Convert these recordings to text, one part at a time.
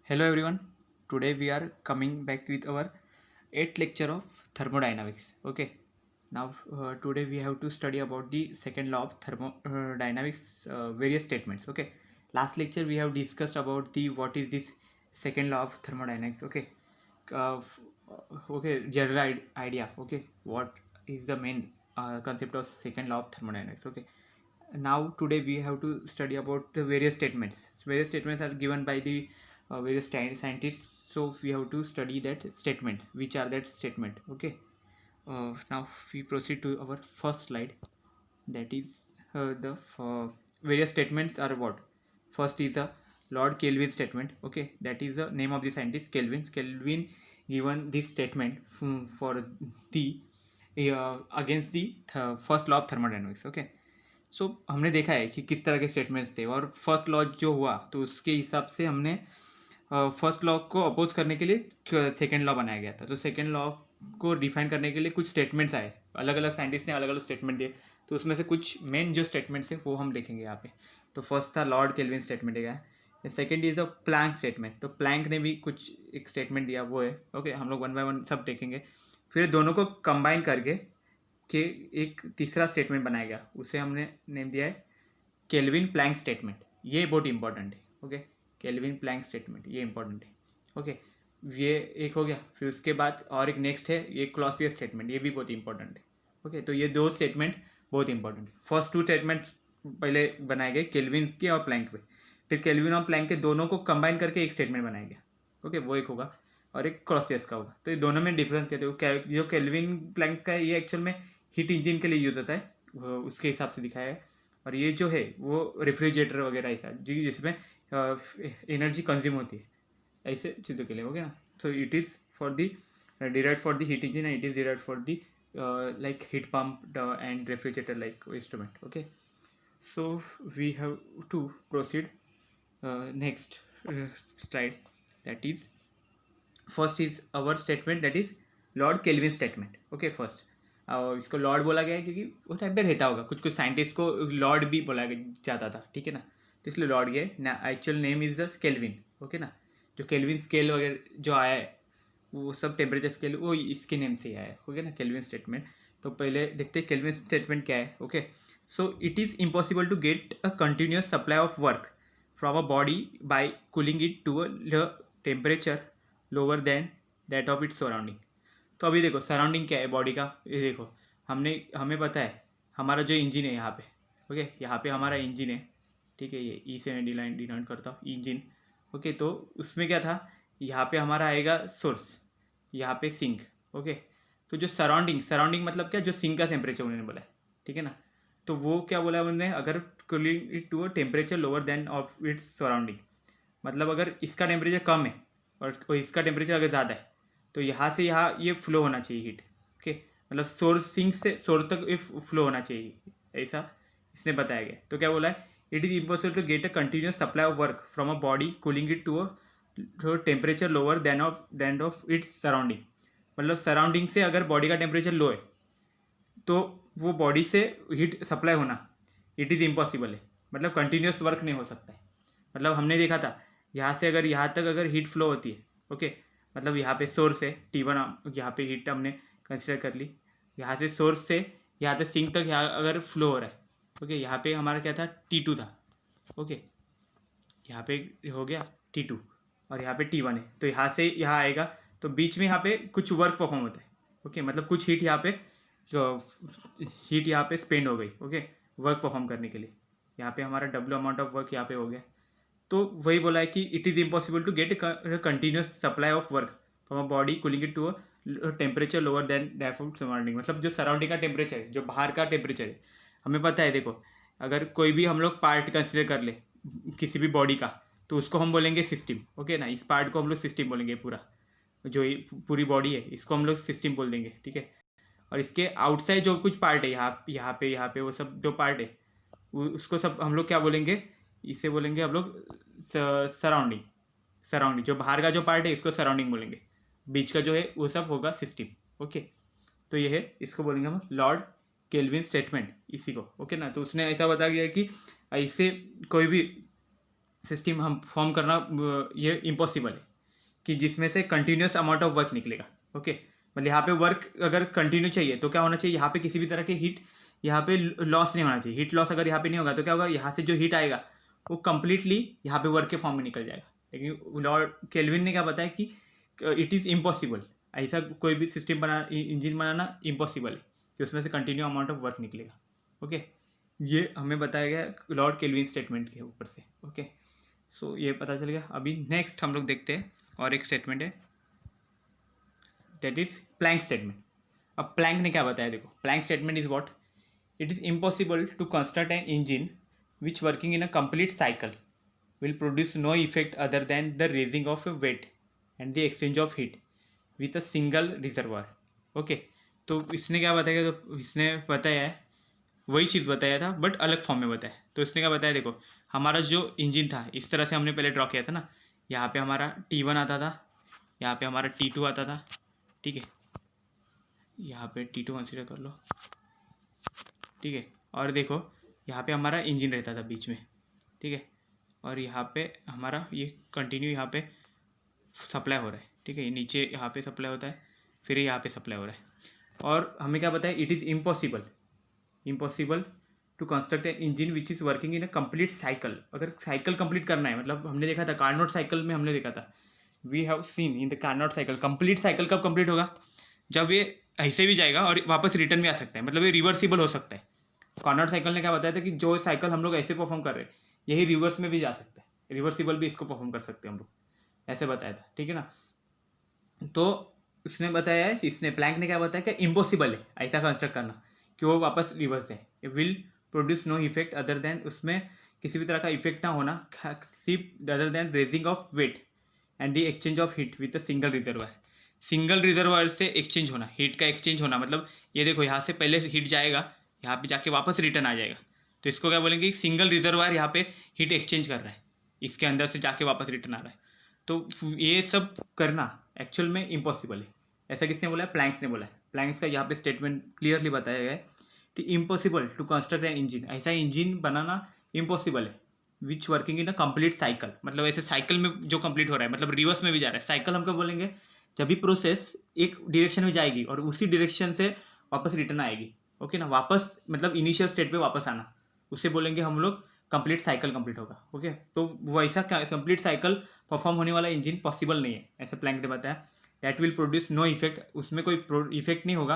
Hello everyone. Today we are coming back with our 8th lecture of thermodynamics. Okay. Now today we have to study about the second law of thermodynamics various statements. Okay. Last lecture we have discussed about the what is this second law of thermodynamics. Okay. Uh, f- okay. General idea. Okay. What is the main concept of second law of thermodynamics? Okay. Now today we have to study about the various statements. Various statements are given by the various scientists, so we have to study that statement, which are that statement. Okay. Now we proceed to our first slide, that is the various statements are what. First is the Lord Kelvin statement. Okay, that is the name of the scientist, Kelvin given this statement for the against the first law of thermodynamics. Okay. सो हमने देखा है कि किस तरह के statements थे, और first law जो हुआ तो उसके हिसाब से हमने फर्स्ट लॉ को अपोज करने के लिए सेकेंड लॉ बनाया गया था। तो सेकेंड लॉ को डिफाइन करने के लिए कुछ स्टेटमेंट्स आए, अलग अलग साइंटिस्ट ने अलग अलग स्टेटमेंट दिए, तो उसमें से कुछ मेन जो स्टेटमेंट्स हैं वो हम देखेंगे यहाँ पे। तो फर्स्ट था लॉर्ड केल्विन स्टेटमेंट है, second is the plank statement. तो प्लैंक ने भी कुछ एक स्टेटमेंट दिया, वो है। ओके, हम लोग वन बाय वन सब देखेंगे, फिर दोनों को कंबाइन करके कि एक तीसरा स्टेटमेंट बनाया गया, उसे हमने नेम दिया है केल्विन प्लैंक स्टेटमेंट। ये बहुत इंपॉर्टेंट है। ओके, केल्विन प्लैंक स्टेटमेंट ये इंपॉर्टेंट है। ओके, ये एक हो गया। फिर उसके बाद और एक नेक्स्ट है ये क्लॉसियस स्टेटमेंट, ये भी बहुत इंपॉर्टेंट है। ओके, तो ये दो स्टेटमेंट बहुत इंपॉर्टेंट है। फर्स्ट टू स्टेटमेंट पहले बनाए गए केल्विन के और प्लैंक पे, फिर केल्विन और प्लैंक के दोनों को कंबाइन करके एक स्टेटमेंट बनाया गया। ओके, वो एक होगा और एक क्लॉसियस का होगा। तो ये दोनों में डिफरेंस कहते हो, जो केल्विन प्लैंक का है ये एक्चुअल में हीट इंजन के लिए यूज होता है, उसके हिसाब से दिखाया है। और ये जो है वो रेफ्रिजरेटर वगैरह ऐसा जी जिसमें एनर्जी कंज्यूम होती है, ऐसे चीज़ों के लिए। ओके ना। सो it is for the derived for the heat engine, and it is derived for the like heat pump and refrigerator like instrument. Okay, so we have to proceed next slide, that is first is our statement, that is Lord kelvin statement. Okay, first इसको Lord बोला गया है क्योंकि वो time पे रहता होगा, कुछ कुछ साइंटिस्ट को लॉर्ड भी बोला जाता था, ठीक है ना, तो इसलिए लॉर्ड गए ना। Actual name is the kelvin. Okay ना, जो केल्विन स्केल वगैरह जो आया है वो सब टेम्परेचर स्केल वो इसके नेम से ही आया है। ओके ना, केल्विन स्टेटमेंट। तो पहले देखते हैं केल्विन स्टेटमेंट क्या है। Okay, so it is impossible to get a continuous supply of work from a body by cooling it to a temperature lower than that of its surrounding. तो अभी देखो surrounding क्या है बॉडी का, ये देखो हमें पता है हमारा जो इंजन है यहाँ पे। ओके, यहाँ पे हमारा इंजन है, ठीक है, ये ई से मैं डिनोट करता हूँ इंजन। ओके, तो उसमें क्या था, यहाँ पे हमारा आएगा सोर्स, यहाँ पे सिंक। ओके, तो जो सराउंडिंग सराउंडिंग मतलब क्या, जो सिंक का टेम्परेचर उन्होंने बोला है, ठीक है ना। तो वो क्या बोला उन्होंने, अगर cooling it to a temperature lower than of its surrounding, मतलब अगर इसका टेम्परेचर कम है और इसका टेम्परेचर अगर ज़्यादा है तो यहाँ से यहाँ ये फ्लो होना चाहिए हीट। ओके, मतलब सोर्स सिंक से सोर्स तक ये फ्लो होना चाहिए, ऐसा इसने बताया गया। तो क्या बोला है, it is impossible to get a continuous supply of work from a body cooling it to a temperature lower than of its surrounding. मतलब सराउंडिंग से अगर बॉडी का टेम्परेचर लो है तो वो बॉडी से हीट सप्लाई होना इट इज़ इम्पॉसिबल है, मतलब कंटिन्यूस वर्क नहीं हो सकता है। मतलब हमने देखा था यहाँ से अगर यहाँ तक अगर हीट फ्लो होती है, ओके, मतलब यहाँ पे सोर्स है T1, यहाँ पे हीट हमने कंसिडर कर ली, यहाँ से सोर्स से यहाँ तक सिंक तक यहाँ अगर फ्लो हो रहा है, ओके, यहाँ पे हमारा क्या था T2 था। ओके, यहाँ पे हो गया T2 और यहाँ पे T1 है, तो यहाँ से यहाँ आएगा, तो बीच में यहाँ पे कुछ वर्क परफॉर्म होता है। ओके, मतलब कुछ हीट यहाँ पे स्पेंड हो गई। ओके, वर्क परफॉर्म करने के लिए यहाँ पे हमारा डब्ल्यू अमाउंट ऑफ वर्क यहाँ पे हो गया। तो वही बोला है कि it is impossible to get continuous supply of work from a body cooling it to a temperature lower than that of surrounding. मतलब जो सराउंडिंग का टेम्परेचर है, जो बाहर का टेम्परेचर है, हमें पता है। देखो, अगर कोई भी हम लोग पार्ट कंसिडर कर ले किसी भी बॉडी का, तो उसको हम बोलेंगे सिस्टम। ओके ना, इस पार्ट को हम लोग सिस्टम बोलेंगे, पूरा जो पूरी बॉडी है इसको हम लोग सिस्टम बोल देंगे, ठीक है। और इसके आउटसाइड जो कुछ पार्ट है, यहाँ पे वो सब जो पार्ट है उसको सब हम लोग क्या बोलेंगे, इसे बोलेंगे हम लोग सराउंडिंग। सराउंडिंग जो बाहर का जो पार्ट है इसको सराउंडिंग बोलेंगे, बीच का जो है वो सब होगा सिस्टम। ओके, तो ये है, इसको बोलेंगे हम लॉर्ड केल्विन स्टेटमेंट, इसी को। ओके ना, तो उसने ऐसा बता दिया कि ऐसे कोई भी सिस्टम हम फॉर्म करना ये इम्पॉसिबल है कि जिसमें से कंटिन्यूस अमाउंट ऑफ वर्क निकलेगा। ओके, मतलब यहाँ पे वर्क अगर कंटिन्यू चाहिए तो क्या होना चाहिए, यहाँ पे किसी भी तरह के हीट यहाँ पे लॉस नहीं होना चाहिए। हीट लॉस अगर यहाँ पे नहीं होगा तो क्या होगा, यहाँ से जो हीट आएगा वो कंप्लीटली यहाँ पे वर्क के फॉर्म में निकल जाएगा। लेकिन लॉर्ड केल्विन ने क्या बताया कि इट इज़ इम्पॉसिबल, ऐसा कोई भी सिस्टम इंजन बनाना इम्पॉसिबल है कि उसमें से कंटिन्यू अमाउंट ऑफ वर्क निकलेगा। ओके, ये हमें बताया गया लॉर्ड केल्विन स्टेटमेंट के ऊपर से। ओके, सो ये पता चल गया। अभी नेक्स्ट हम लोग देखते हैं और एक स्टेटमेंट है, दैट इज प्लैंक स्टेटमेंट। अब प्लैंक ने क्या बताया, देखो Planck statement is what, it is impossible to construct an engine which working in a complete cycle will produce no effect other than the raising of weight and the exchange of heat with a single reservoir. Okay, तो इसने क्या बताया, तो इसने बताया है वही चीज़ बताया था बट अलग फॉर्म में बताया। तो इसने क्या बताया, देखो हमारा जो इंजन था इस तरह से हमने पहले ड्रॉ किया था ना, यहाँ पे हमारा T1 आता था, यहाँ पे हमारा T2 आता था, ठीक है, यहाँ पे T2 कंसीडर कर लो, ठीक है, और देखो यहाँ पे हमारा इंजन रहता था बीच में, ठीक है, और यहाँ पे हमारा ये कंटिन्यू यहाँ पे सप्लाई हो रहा है, ठीक है, नीचे यहाँ पे सप्लाई होता है, फिर यहाँ पे सप्लाई हो रहा है। और हमें क्या बताया, it is impossible to construct an engine which is working in a complete cycle. अगर साइकिल कंप्लीट करना है, मतलब हमने देखा था कार्नोट साइकिल में, हमने देखा था we have seen in the Carnot cycle, complete cycle कब कंप्लीट होगा, जब ये ऐसे भी जाएगा और वापस रिटर्न भी आ सकता है, मतलब ये रिवर्सिबल हो सकता है। कार्नोट साइकिल ने क्या बताया था कि जो साइकिल हम लोग ऐसे परफॉर्म कर रहे हैं यही रिवर्स में भी जा सकता है, रिवर्सिबल भी इसको परफॉर्म कर सकते हैं हम लोग, ऐसे बताया था, ठीक है ना। तो उसने बताया है, इसने प्लैंक ने क्या बताया कि इम्पॉसिबल है ऐसा कंस्ट्रक्ट करना कि वो वापस रिवर्स है, it will produce no effect other than, उसमें किसी भी तरह का इफेक्ट ना होना सिर्फ other than raising of weight and the exchange of heat with a single reservoir. Single reservoir से एक्सचेंज होना, हीट का एक्सचेंज होना, मतलब ये देखो यहाँ से पहले हीट जाएगा, यहाँ पे जाके वापस रिटर्न आ जाएगा, तो इसको क्या बोलेंगे, सिंगल रिजर्वायर यहाँ पे हीट एक्सचेंज कर रहा है, इसके अंदर से जाके वापस रिटर्न आ रहा है। तो ये सब करना एक्चुअल में इम्पॉसिबल है, ऐसा किसने बोला है, प्लैंक्स ने बोला है। प्लैंक्स का यहाँ पे स्टेटमेंट क्लियरली बताया गया है कि impossible to construct an engine, ऐसा इंजन बनाना इम्पॉसिबल है which working in a complete cycle, मतलब ऐसे साइकिल में जो कंप्लीट हो रहा है, मतलब रिवर्स में भी जा रहा है। साइकिल हम क्या बोलेंगे, जब भी प्रोसेस एक डायरेक्शन में जाएगी और उसी डायरेक्शन से वापस रिटर्न आएगी, ओके ना, वापस मतलब इनिशियल स्टेट पे वापस आना, उसे बोलेंगे हम लोग कंप्लीट साइकिल कंप्लीट होगा। ओके, तो वैसा कंप्लीट साइकिल परफॉर्म होने वाला इंजन पॉसिबल नहीं है, ऐसे प्लैंक ने बताया। That will produce no effect, उसमें कोई इफेक्ट नहीं होगा,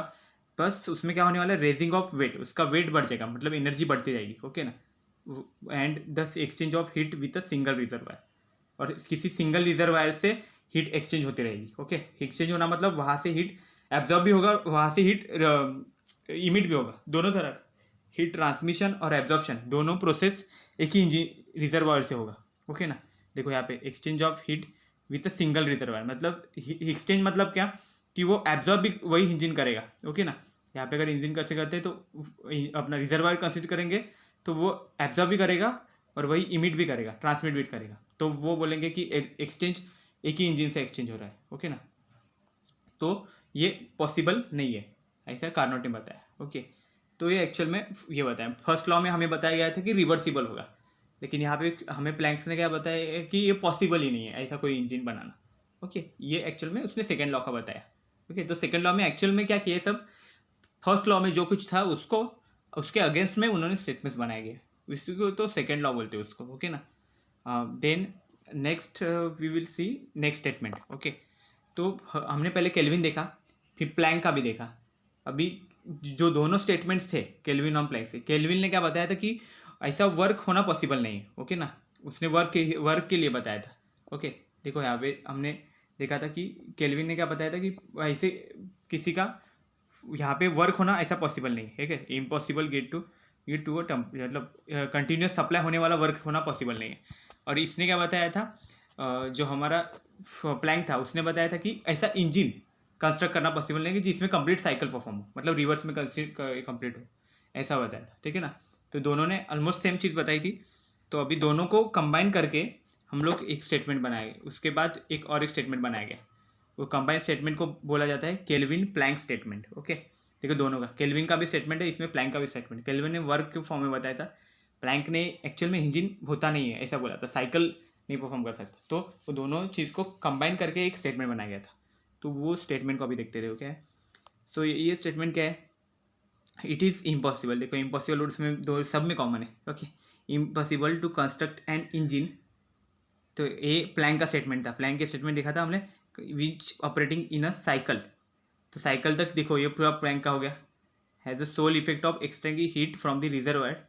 बस उसमें क्या होने वाला है, रेजिंग ऑफ वेट, उसका वेट बढ़ जाएगा, मतलब एनर्जी बढ़ती जाएगी, ओके ना, and the exchange of heat with a single reservoir, और किसी सिंगल रिजर्वायर से हीट एक्सचेंज होती रहेगी। ओके, एक्सचेंज होना मतलब वहाँ से हीट एब्जॉर्ब भी होगा, वहाँ से हीट इमिट भी होगा, दोनों तरह हीट ट्रांसमिशन और एब्जॉर्प्शन दोनों प्रोसेस एक ही इंजन रिजर्वायर से होगा। ओके ना, देखो यहाँ पे exchange of heat with a single reservoir, मतलब एक्सचेंज मतलब क्या कि वो एब्जॉर्ब भी वही इंजन करेगा। ओके ना, यहाँ पे अगर इंजन कैसे करते हैं तो अपना रिजर्वायर कंसिडर करेंगे तो वो एब्जॉर्ब भी करेगा और वही इमिट भी करेगा, ट्रांसमिट भी करेगा, तो वो बोलेंगे कि एक्सचेंज एक ही इंजन से एक्सचेंज हो रहा है। ओके ना, तो ये पॉसिबल नहीं है, ऐसा कार्नोट ने बताया। ओके, तो ये एक्चुअल में ये बताया, फर्स्ट लॉ में हमें बताया गया था कि रिवर्सिबल होगा, लेकिन यहाँ पे हमें प्लैंक्स ने क्या बताया कि ये पॉसिबल ही नहीं है ऐसा कोई इंजन बनाना। ओके, ये एक्चुअल में उसने सेकेंड लॉ का बताया। ओके, तो सेकेंड लॉ में एक्चुअल में क्या किया सब, फर्स्ट लॉ में जो कुछ था उसको उसके अगेंस्ट में उन्होंने स्टेटमेंट्स बनाए गए, इसको तो सेकेंड लॉ बोलते हैं उसको। ओके ना, then next we will see next statement. Okay, तो हमने पहले केल्विन देखा, फिर प्लैंक का भी देखा। अभी जो दोनों स्टेटमेंट्स थे केल्विन और प्लैंक से, केल्विन ने क्या बताया था कि ऐसा वर्क होना पॉसिबल नहीं है। ओके ना, उसने वर्क के लिए बताया था। ओके, देखो यहाँ पे हमने देखा था कि केल्विन ने क्या बताया था कि ऐसे किसी का यहाँ पे वर्क होना ऐसा पॉसिबल नहीं है, ठीक है, इम्पॉसिबल गेट टू मतलब कंटिन्यूस सप्लाई होने वाला वर्क होना पॉसिबल नहीं है। और इसने क्या बताया था, जो हमारा प्लैंक था उसने बताया था कि ऐसा इंजन कंस्ट्रक्ट करना पॉसिबल नहीं है कि जिसमें कंप्लीट साइकिल परफॉर्म हो, मतलब रिवर्स में कंप्लीट हो, ऐसा बताया था, ठीक है ना। तो दोनों ने ऑलमोस्ट सेम चीज़ बताई थी, तो अभी दोनों को कंबाइन करके हम लोग एक स्टेटमेंट बनाए, उसके बाद एक और एक स्टेटमेंट बनाया गया, वो कंबाइंड स्टेटमेंट को बोला जाता है केल्विन प्लैंक स्टेटमेंट। ओके, देखो दोनों का, केल्विन का भी स्टेटमेंट है इसमें, प्लैंक का भी स्टेटमेंट। केल्विन ने वर्क के फॉर्म में बताया था, प्लैंक ने एक्चुअल में इंजन होता नहीं है ऐसा बोला था, साइकिल नहीं परफॉर्म कर सकता, तो वो दोनों चीज़ को कंबाइन करके एक स्टेटमेंट बनाया गया था। तो वो स्टेटमेंट को अभी देखते थे, क्या है। सो ये स्टेटमेंट क्या है, इट इज़ इम्पॉसिबल। देखो इम्पॉसिबल वर्ड्स में दो सब में कॉमन है, okay. Impossible to construct an engine, तो ये प्लैंक का स्टेटमेंट था। प्लैंक के स्टेटमेंट देखा था हमने, which operating in a cycle, तो साइकिल तक देखो ये पूरा प्लैंक का हो गया। Has the sole effect of extracting heat from the reservoir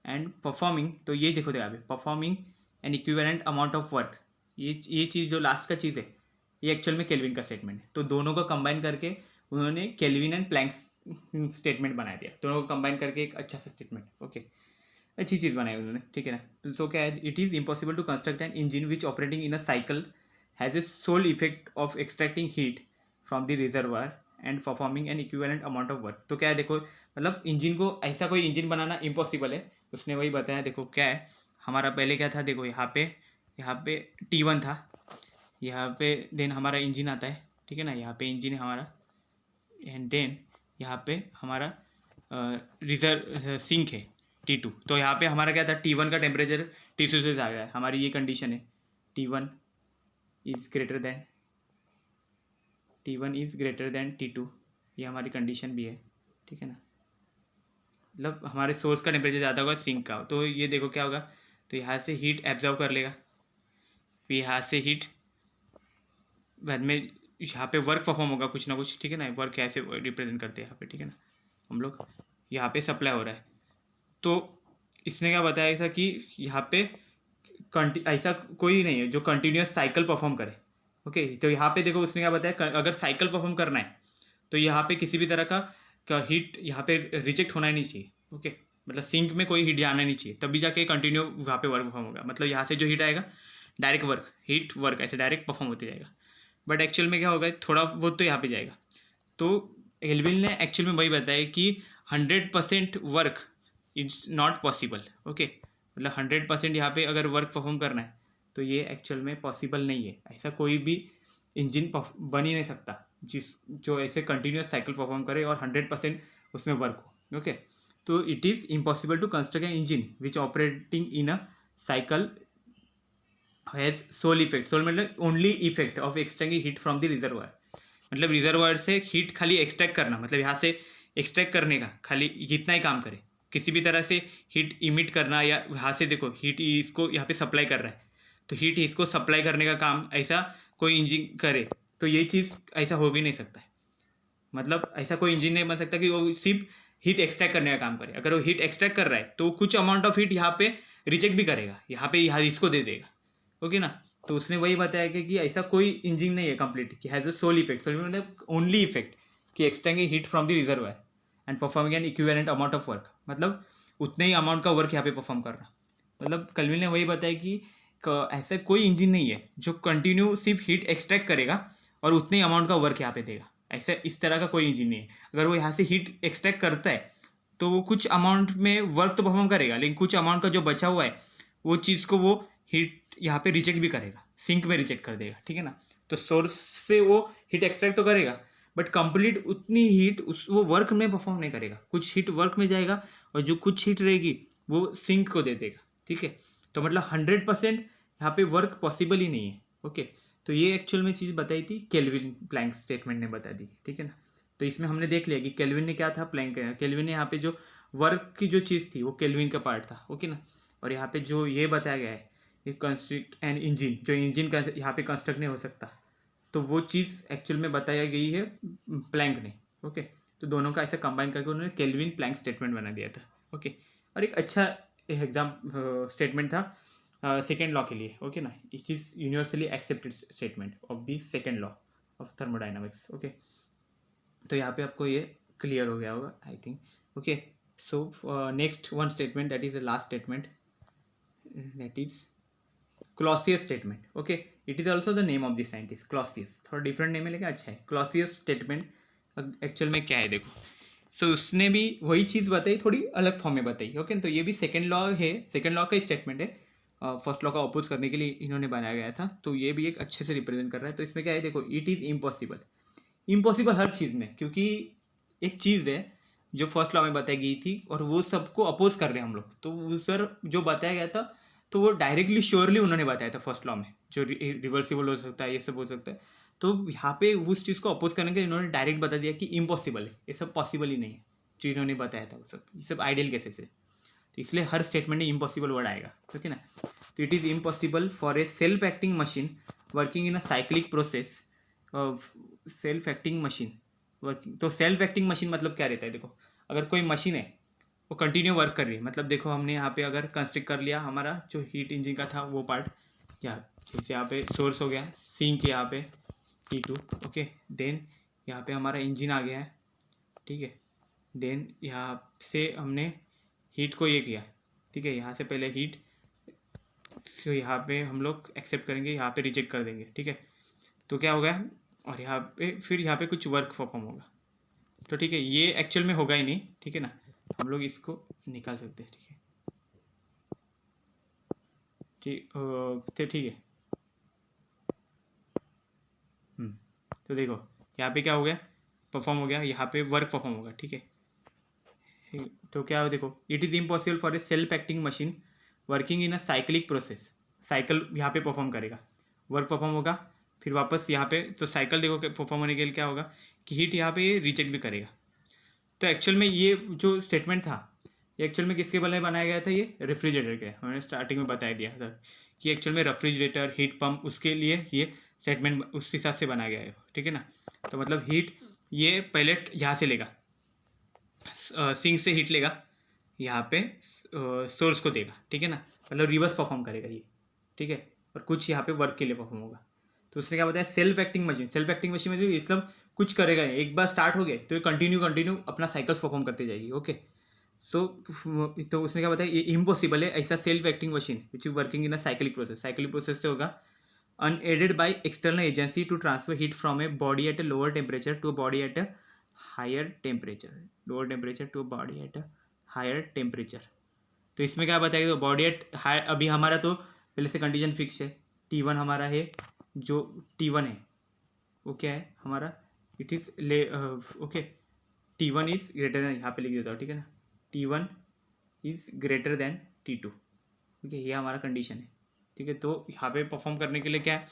and performing, तो ये देखो यहाँ पे performing an equivalent amount of work, ये चीज़ जो लास्ट का चीज़ है ये एक्चुअल में केल्विन का स्टेटमेंट है। तो दोनों को कंबाइन करके उन्होंने केल्विन एंड प्लैंक स्टेटमेंट बना दिया, दोनों को कंबाइन करके एक अच्छा सा स्टेटमेंट, ओके। अच्छी चीज़ बनाई उन्होंने, ठीक है ना। तो क्या है, it is impossible to construct an engine which operating in a cycle has a sole effect of extracting heat from the reservoir and performing an equivalent amount of work. तो क्या है, देखो मतलब इंजन को, ऐसा कोई इंजन बनाना impossible है, उसने वही बताया। देखो क्या है हमारा पहले क्या था, देखो यहाँ पे T1 था, यहाँ पे देन हमारा इंजन आता है, ठीक है ना, यहाँ पे इंजन है हमारा, एंड देन यहाँ पे हमारा रिजर्व सिंक है T2। तो यहाँ पे हमारा क्या था, T1 का टेम्परेचर T2 से आ गया है, हमारी ये कंडीशन है, T1 is greater than T2, ये हमारी कंडीशन भी है, ठीक है ना। मतलब हमारे सोर्स का टेम्परेचर ज़्यादा होगा सिंक का, तो ये देखो क्या होगा, तो यहाँ से हीट एब्जॉर्व कर लेगा, फिर यहाँ से हीट बाद में यहाँ पे वर्क परफॉर्म होगा कुछ ना कुछ, ठीक है ना। वर्क कैसे रिप्रेजेंट करते हैं यहाँ पे, ठीक है ना, हम लोग यहाँ पे सप्लाई हो रहा है। तो इसने क्या बताया था कि यहाँ पे ऐसा कोई नहीं है जो कंटिन्यूस साइकिल परफॉर्म करे, ओके। तो यहाँ पे देखो उसने क्या बताया, अगर साइकिल परफॉर्म करना है तो यहाँ पे किसी भी तरह का हीट यहाँ पे रिजेक्ट होना ही नहीं चाहिए, ओके। मतलब सिंक में कोई हीट जाना नहीं चाहिए, तभी जाके कंटिन्यू वहाँ पे वर्क परफॉर्म होगा। मतलब यहाँ से जो हीट आएगा डायरेक्ट हीट वर्क ऐसे डायरेक्ट परफॉर्म होते जाएगा, बट एक्चुअल में क्या होगा, थोड़ा बहुत तो यहाँ पे जाएगा। तो एल्विन ने एक्चुअल में वही बताया कि 100% work it's not possible, okay. मतलब 100% यहाँ पे अगर वर्क परफॉर्म करना है तो ये एक्चुअल में पॉसिबल नहीं है। ऐसा कोई भी इंजन बन ही नहीं सकता जो ऐसे कंटिन्यूस साइकिल परफॉर्म करे और 100% उसमें वर्क हो, ओके। तो it is impossible to construct an engine which operating in a cycle has sole effect, sole मतलब only effect of extracting heat from the reservoir. मतलब रिजर्वायर से हीट खाली extract करना, मतलब यहाँ से एक्सट्रैक्ट करने का खाली इतना ही काम करे, किसी भी तरह से हीट इमिट करना, या यहाँ से देखो हीट इसको यहाँ पे सप्लाई कर रहा है, तो हीट इसको सप्लाई करने का काम ऐसा कोई इंजन करे, तो ये चीज़ ऐसा हो भी नहीं सकता है। मतलब ऐसा कोई इंजन नहीं बन सकता कि वो सिर्फ हीट एक्सट्रैक्ट करने का काम करे। अगर वो हीट एक्सट्रैक्ट कर रहा है तो कुछ अमाउंट ऑफ हीट यहाँ पे रिजेक्ट भी करेगा, यहाँ इसको दे देगा, ओके ना। तो उसने वही बताया कि ऐसा कोई इंजन नहीं है कंप्लीट कि हैज़ अ सोल इफेक्ट मतलब ओनली इफेक्ट कि extracting heat from the reservoir and performing an equivalent amount of work, मतलब उतने ही अमाउंट का वर्क यहाँ पे परफॉर्म कर रहा। मतलब केल्विन ने वही बताया कि ऐसा कोई इंजन नहीं है जो कंटिन्यू सिर्फ हीट एक्सट्रैक्ट करेगा और उतने ही अमाउंट का वर्क यहाँ पे देगा। ऐसा इस तरह का कोई इंजन नहीं है। अगर वो यहाँ से हीट एक्सट्रैक्ट करता है तो वो कुछ अमाउंट में वर्क तो परफॉर्म करेगा, लेकिन कुछ अमाउंट का जो बचा हुआ है वो चीज़ को वो हीट यहाँ पे रिजेक्ट भी करेगा, सिंक में रिजेक्ट कर देगा, ठीक है ना। तो सोर्स से वो हीट एक्सट्रैक्ट तो करेगा बट कंप्लीट उतनी हीट वो वर्क में परफॉर्म नहीं करेगा, कुछ हीट वर्क में जाएगा और जो कुछ हीट रहेगी वो सिंक को दे देगा, ठीक है। तो मतलब 100% यहाँ पे वर्क पॉसिबल ही नहीं है, ओके। तो ये एक्चुअल में चीज़ बताई थी केल्विन प्लैंक स्टेटमेंट ने बता दी, ठीक है ना। तो इसमें हमने देख लिया कि केल्विन ने क्या था, केल्विन ने यहाँ पे जो वर्क की जो चीज़ थी वो केल्विन का पार्ट था, ओके ना। और यहाँ पे जो ये बताया गया है ये कंस्ट्रक्ट एन इंजन, जो इंजन का यहाँ पे कंस्ट्रक्ट नहीं हो सकता, तो वो चीज़ एक्चुअल में बताई गई है प्लैंक ने, ओके। तो दोनों का ऐसा कंबाइन करके उन्होंने केल्विन प्लैंक स्टेटमेंट बना दिया था, ओके। और एक अच्छा एग्जाम स्टेटमेंट था सेकेंड लॉ के लिए, ओके ना। It is universally accepted statement of the second law of thermodynamics, okay. तो यहाँ पे आपको ये क्लियर हो गया होगा I think, okay. So next one statement, that is the last statement, that is Clausius statement, okay. It is also the name of the scientist Clausius, थोड़ा different name है लेकिन अच्छा है। क्लॉसियस स्टेटमेंट एक्चुअल में क्या है देखो, सो उसने भी वही चीज़ बताई, थोड़ी अलग फॉर्म में बताई, ओके। तो ये भी सेकेंड लॉ है, सेकेंड लॉ का स्टेटमेंट है, फर्स्ट लॉ का अपोज करने के लिए इन्होंने बनाया गया था। तो ये भी एक अच्छे से रिप्रेजेंट कर रहा है। तो इसमें क्या है देखो, इट इज़ इम्पॉसिबल, इम्पॉसिबल हर चीज़ में, क्योंकि एक चीज़ है जो फर्स्ट लॉ में बताई गई थी, और वो सबको अपोज कर रहे हैं हम लोग। तो उस पर जो बताया गया था तो वो डायरेक्टली श्योरली उन्होंने बताया था फर्स्ट लॉ में, जो रिवर्सिबल हो सकता है, ये सब हो सकता है। तो यहाँ पे उस चीज़ को अपोज करने के इन्होंने डायरेक्ट बता दिया कि इम्पॉसिबल है, ये सब पॉसिबल ही नहीं है जो इन्होंने बताया था। वो सब ये सब आइडियल केसेस है, तो इसलिए हर स्टेटमेंट में इम्पॉसिबल वर्ड आएगा, ठीक है ना। तो it is impossible for a self acting machine working in a cyclic process of self acting machine working. तो सेल्फ एक्टिंग मशीन मतलब क्या रहता है, देखो अगर कोई मशीन है वो कंटिन्यू वर्क कर रही है, मतलब देखो हमने यहाँ पे अगर कंस्ट्रक्ट कर लिया हमारा जो हीट इंजन का था वो पार्ट, यहाँ जैसे यहाँ पे सोर्स हो गया सिंक, यहाँ पे T2, ओके। देन यहाँ पे हमारा इंजन आ गया है, ठीक है। देन यहाँ से हमने हीट को ये किया, ठीक है। यहाँ से पहले हीट, तो यहाँ पे हम लोग एक्सेप्ट करेंगे, यहाँ पे रिजेक्ट कर देंगे, ठीक है। तो क्या होगा, और यहाँ पे फिर यहाँ पे कुछ वर्क परफॉर्म होगा, तो ठीक है। ये एक्चुअल में होगा ही नहीं, ठीक है ना, हम लोग इसको निकाल सकते हैं, ठीक है। तो ठीक है। तो देखो यहाँ पे क्या हो गया, परफॉर्म हो गया, यहाँ पे वर्क परफॉर्म होगा, ठीक है। तो क्या हो, देखो it is impossible for a self acting machine working in a cyclic process, cycle यहाँ पे परफॉर्म करेगा, वर्क परफॉर्म होगा, फिर वापस यहाँ पे, तो साइकिल देखो परफॉर्म होने के लिए क्या होगा कि हीट यहाँ पे रिजेक्ट भी करेगा। तो एक्चुअल में ये जो स्टेटमेंट था ये एक्चुअल में किसके बदले बनाया गया था, ये रेफ्रिजरेटर के, हमने स्टार्टिंग में बता दिया था कि एक्चुअल में रेफ्रिजरेटर हीट पंप उसके लिए ये स्टेटमेंट उस हिसाब से बनाया गया है, ठीक है ना। तो मतलब हीट ये पहले यहाँ से लेगा, सिंक से हीट लेगा, यहाँ पे सोर्स को देगा, ठीक है ना, मतलब रिवर्स परफॉर्म करेगा ये, ठीक है। और कुछ यहाँ पे वर्क के लिए परफॉर्म होगा। तो उसने क्या बताया, self acting machine, self acting machine में ये सब कुछ करेगा नहीं, एक बार स्टार्ट हो गए तो ये कंटिन्यू अपना साइकिल्स परफॉर्म करते जाएगी, ओके। सो तो उसने क्या बताया, ये इम्पॉसिबल है ऐसा self acting machine which is working in a cyclic process. Cyclic process से होगा unaided by external agency to transfer heat from a body at a lower temperature to a body at a higher temperature, lower temperature to a body at a higher temperature। तो इसमें क्या बताएगा, तो body at high, अभी हमारा तो पहले से कंडीशन फिक्स है, T1 हमारा है, जो T1 है वो क्या है हमारा, इट इज़ ले okay, T1 is greater than, यहाँ पे लिख देता हूँ, ठीक है ना, T1 is greater than T2, ठीक है, ये हमारा कंडीशन है, ठीक है। तो यहाँ पे परफॉर्म करने के लिए क्या है,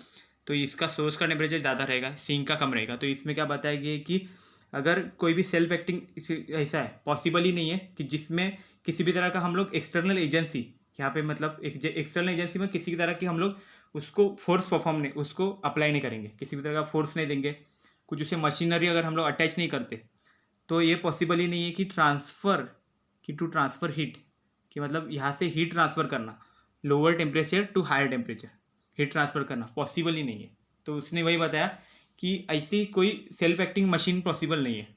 तो इसका सोर्स का टेम्परेचर ज़्यादा रहेगा, सिंक का कम रहेगा। तो इसमें क्या बताया गया कि अगर कोई भी सेल्फ एक्टिंग ऐसा है, पॉसिबल ही नहीं है कि जिसमें किसी भी तरह का हम लोग एक्सटर्नल एजेंसी, यहाँ पे मतलब एक्सटर्नल एजेंसी में किसी तरह की हम लोग उसको फोर्स परफॉर्म नहीं, उसको अप्लाई नहीं करेंगे, किसी भी तरह का फोर्स नहीं देंगे, कुछ उसे मशीनरी अगर हम लोग अटैच नहीं करते, तो ये पॉसिबल ही नहीं है कि टू ट्रांसफ़र हीट, कि मतलब यहाँ से हीट ट्रांसफ़र करना lower temperature to higher temperature, heat transfer करना पॉसिबल ही नहीं है। तो उसने वही बताया कि ऐसी कोई सेल्फ एक्टिंग मशीन पॉसिबल नहीं है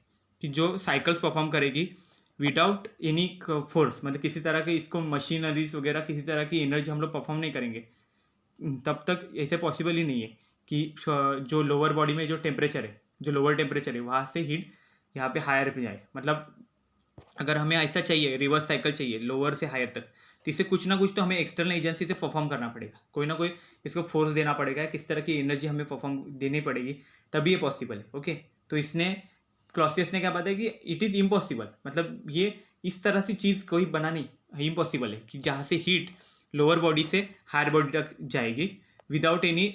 कि जो साइकिल्स परफॉर्म करेगी विदाउट एनी फोर्स, मतलब किसी तरह के इसको मशीनरीज वगैरह किसी तरह की एनर्जी हम लोग परफॉर्म नहीं करेंगे, तब तक ऐसे पॉसिबल ही नहीं है कि जो लोअर बॉडी में जो टेम्परेचर है, जो लोअर टेम्परेचर है वहाँ से हीट यहाँ पे हायर पे जाए। मतलब अगर हमें ऐसा चाहिए, रिवर्स साइकिल चाहिए लोअर से हायर तक, तो इसे कुछ ना कुछ तो हमें एक्सटर्नल एजेंसी से परफॉर्म करना पड़ेगा, कोई ना कोई इसको फोर्स देना पड़ेगा, किस तरह की एनर्जी हमें परफॉर्म देनी पड़ेगी, तभी ये पॉसिबल है, ओके। तो इसने क्लॉसियस ने क्या बताया कि इट इज़ इम्पॉसिबल, मतलब ये इस तरह से चीज़ कोई बनानी इम्पॉसिबल है कि जहाँ से हीट लोअर बॉडी से हायर बॉडी तक जाएगी विदाउट एनी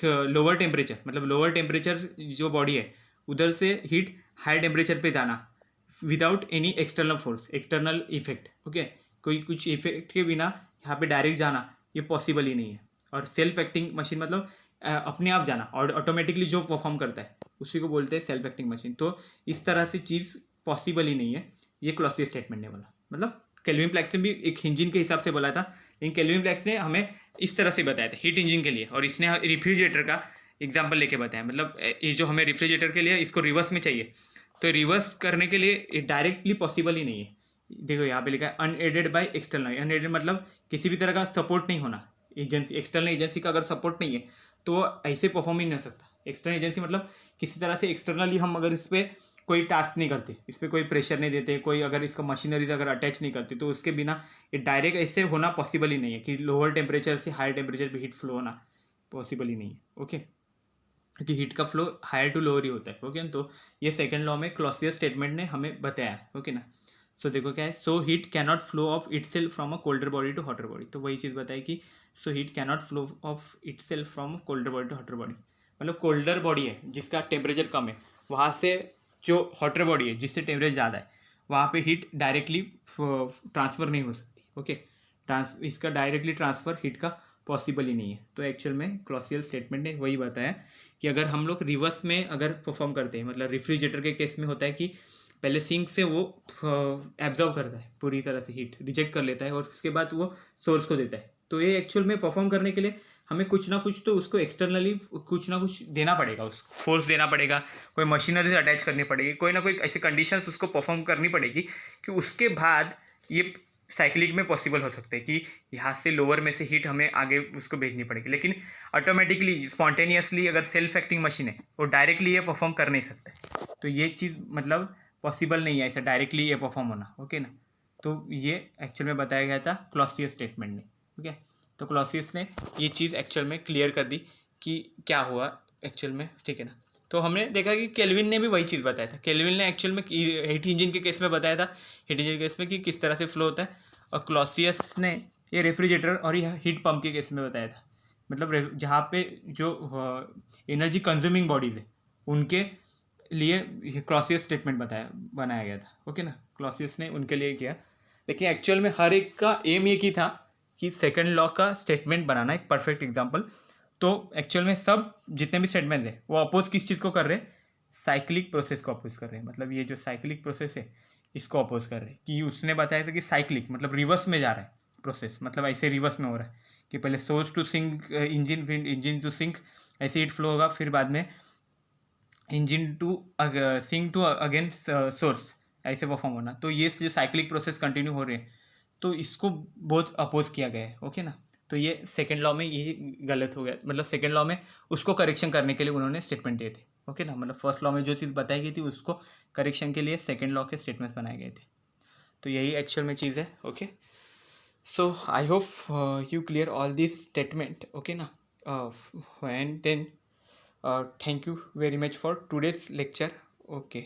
लोअर टेम्परेचर, मतलब लोअर टेम्परेचर जो बॉडी है उधर से हीट हायर टेम्परेचर पे जाना without any external force, external effect, okay. कोई कुछ इफेक्ट के बिना यहाँ पे डायरेक्ट जाना ये पॉसिबल ही नहीं है। और सेल्फ एक्टिंग मशीन मतलब अपने आप जाना और ऑटोमेटिकली जो परफॉर्म करता है उसी को बोलते हैं सेल्फ एक्टिंग मशीन। तो इस तरह से चीज़ पॉसिबल ही नहीं है, ये क्लॉसियस स्टेटमेंट ने बोला। मतलब केल्विन प्लैंक्स ने भी एक इंजन के हिसाब से बोला था, लेकिन केल्विन प्लैंक्स ने हमें इस तरह से बताया था हीट इंजन के लिए, और इसने रेफ्रिजरेटर का एग्जाम्पल लेके बताया। मतलब ये जो हमें रेफ्रिजरेटर के लिए इसको रिवर्स में चाहिए, तो रिवर्स करने के लिए डायरेक्टली पॉसिबल ही नहीं है। देखो यहाँ पे लिखा है अनएडेड बाय एक्सटर्नल, अनएडेड मतलब किसी भी तरह का सपोर्ट नहीं होना, एजेंसी एक्सटर्नल एजेंसी का अगर सपोर्ट नहीं है तो ऐसे परफॉर्म ही नहीं हो सकता। एक्सटर्नल एजेंसी मतलब किसी तरह से एक्सटर्नली हम अगर इस पर कोई टास्क नहीं करते, इस पर कोई प्रेशर नहीं देते, कोई अगर इसका मशीनरीज अगर अटैच नहीं करते, तो उसके बिना ये डायरेक्ट ऐसे होना पॉसिबल ही नहीं है कि लोअर टेम्परेचर से हायर टेम्परेचर पे हीट फ्लो होना पॉसिबल ही नहीं है, ओके। क्योंकि हीट का फ्लो हायर टू लोअर ही होता है, ओके। तो ये सेकंड लॉ में क्लॉसियस स्टेटमेंट ने हमें बताया, ओके ना। सो देखो क्या है, so heat cannot flow of itself from a colder body to hotter body. तो वही चीज़ बताई कि so heat cannot flow of itself from colder body to hotter body. मतलब कोल्डर बॉडी है जिसका टेम्परेचर कम है, वहाँ से जो हॉटर बॉडी है जिससे टेम्परेचर ज़्यादा है, वहाँ पे हीट डायरेक्टली ट्रांसफ़र नहीं हो सकती, ओके। इसका डायरेक्टली ट्रांसफ़र हीट का पॉसिबल ही नहीं है। तो एक्चुअल में क्लॉसियल स्टेटमेंट ने वही बताया कि अगर हम लोग रिवर्स में अगर परफॉर्म करते हैं, मतलब रेफ्रिजरेटर के केस में होता है कि पहले सिंक से वो एब्जॉर्व करता है पूरी तरह से, हीट रिजेक्ट कर लेता है और उसके बाद वो सोर्स को देता है। तो ये एक्चुअल में परफॉर्म करने के लिए हमें कुछ ना कुछ तो उसको एक्सटर्नली कुछ ना कुछ देना पड़ेगा, उसको फोर्स देना पड़ेगा, कोई मशीनरी से अटैच करनी पड़ेगी, कोई ना कोई ऐसी कंडीशंस उसको परफॉर्म करनी पड़ेगी कि उसके बाद ये साइक्लिक में पॉसिबल हो सकते हैं कि यहाँ से लोअर में से हीट हमें आगे उसको भेजनी पड़ेगी। लेकिन ऑटोमेटिकली स्पॉन्टेनियसली अगर सेल्फ एक्टिंग मशीन है वो डायरेक्टली ये परफॉर्म कर नहीं सकता। तो ये चीज़ मतलब पॉसिबल नहीं है ऐसा डायरेक्टली ये परफॉर्म होना, ओके ना। तो ये एक्चुअल में बताया गया था क्लॉसियस स्टेटमेंट ने, ओके। तो क्लॉसियस ने ये चीज़ एक्चुअल में क्लियर कर दी कि क्या हुआ एक्चुअल में, ठीक है ना। तो हमने देखा कि केल्विन ने भी वही चीज़ बताया था। केल्विन ने एक्चुअल में हीट इंजन के केस में बताया था, हीट इंजन के केस में कि किस तरह से फ्लो होता है। और क्लॉसियस ने ये रेफ्रिजरेटर और ये हीट पंप के केस में बताया था। मतलब जहाँ पे जो एनर्जी कंज्यूमिंग बॉडीज है उनके लिए क्लॉसियस स्टेटमेंट बनाया गया था, ओके ना। क्लॉसियस ने उनके लिए किया, लेकिन एक्चुअल में हर एक का एम ये की था कि सेकंड लॉ का स्टेटमेंट बनाना एक परफेक्ट एग्जांपल। तो एक्चुअल में सब जितने भी स्टेटमेंट है वो अपोज किस चीज़ को कर रहे हैं, साइक्लिक प्रोसेस को अपोज कर रहे हैं। मतलब ये जो साइक्लिक प्रोसेस है इसको अपोज कर रहे हैं कि उसने बताया था कि साइक्लिक मतलब रिवर्स में जा रहा है प्रोसेस, मतलब ऐसे रिवर्स में हो रहा है कि पहले सोर्स टू सिंक इंजन, फिर इंजन टू सिंक, ऐसे हीट फ्लो होगा, फिर बाद में engine to sink to again source, ऐसे परफॉर्म होना। तो ये जो साइक्लिक प्रोसेस कंटिन्यू हो रहे हैं तो इसको बहुत अपोज किया गया है, ओके ना। तो ये सेकेंड लॉ में ये गलत हो गया, मतलब सेकेंड लॉ में उसको करेक्शन करने के लिए उन्होंने स्टेटमेंट दिए थे, ओके ना। मतलब फर्स्ट लॉ में जो चीज़ बताई गई थी उसको करेक्शन के लिए सेकेंड लॉ के स्टेटमेंट्स बनाए गए थे। तो यही एक्चुअल में चीज़ है, okay. So I hope you clear all this statement, okay ना। And then thank you very much for today's lecture, okay।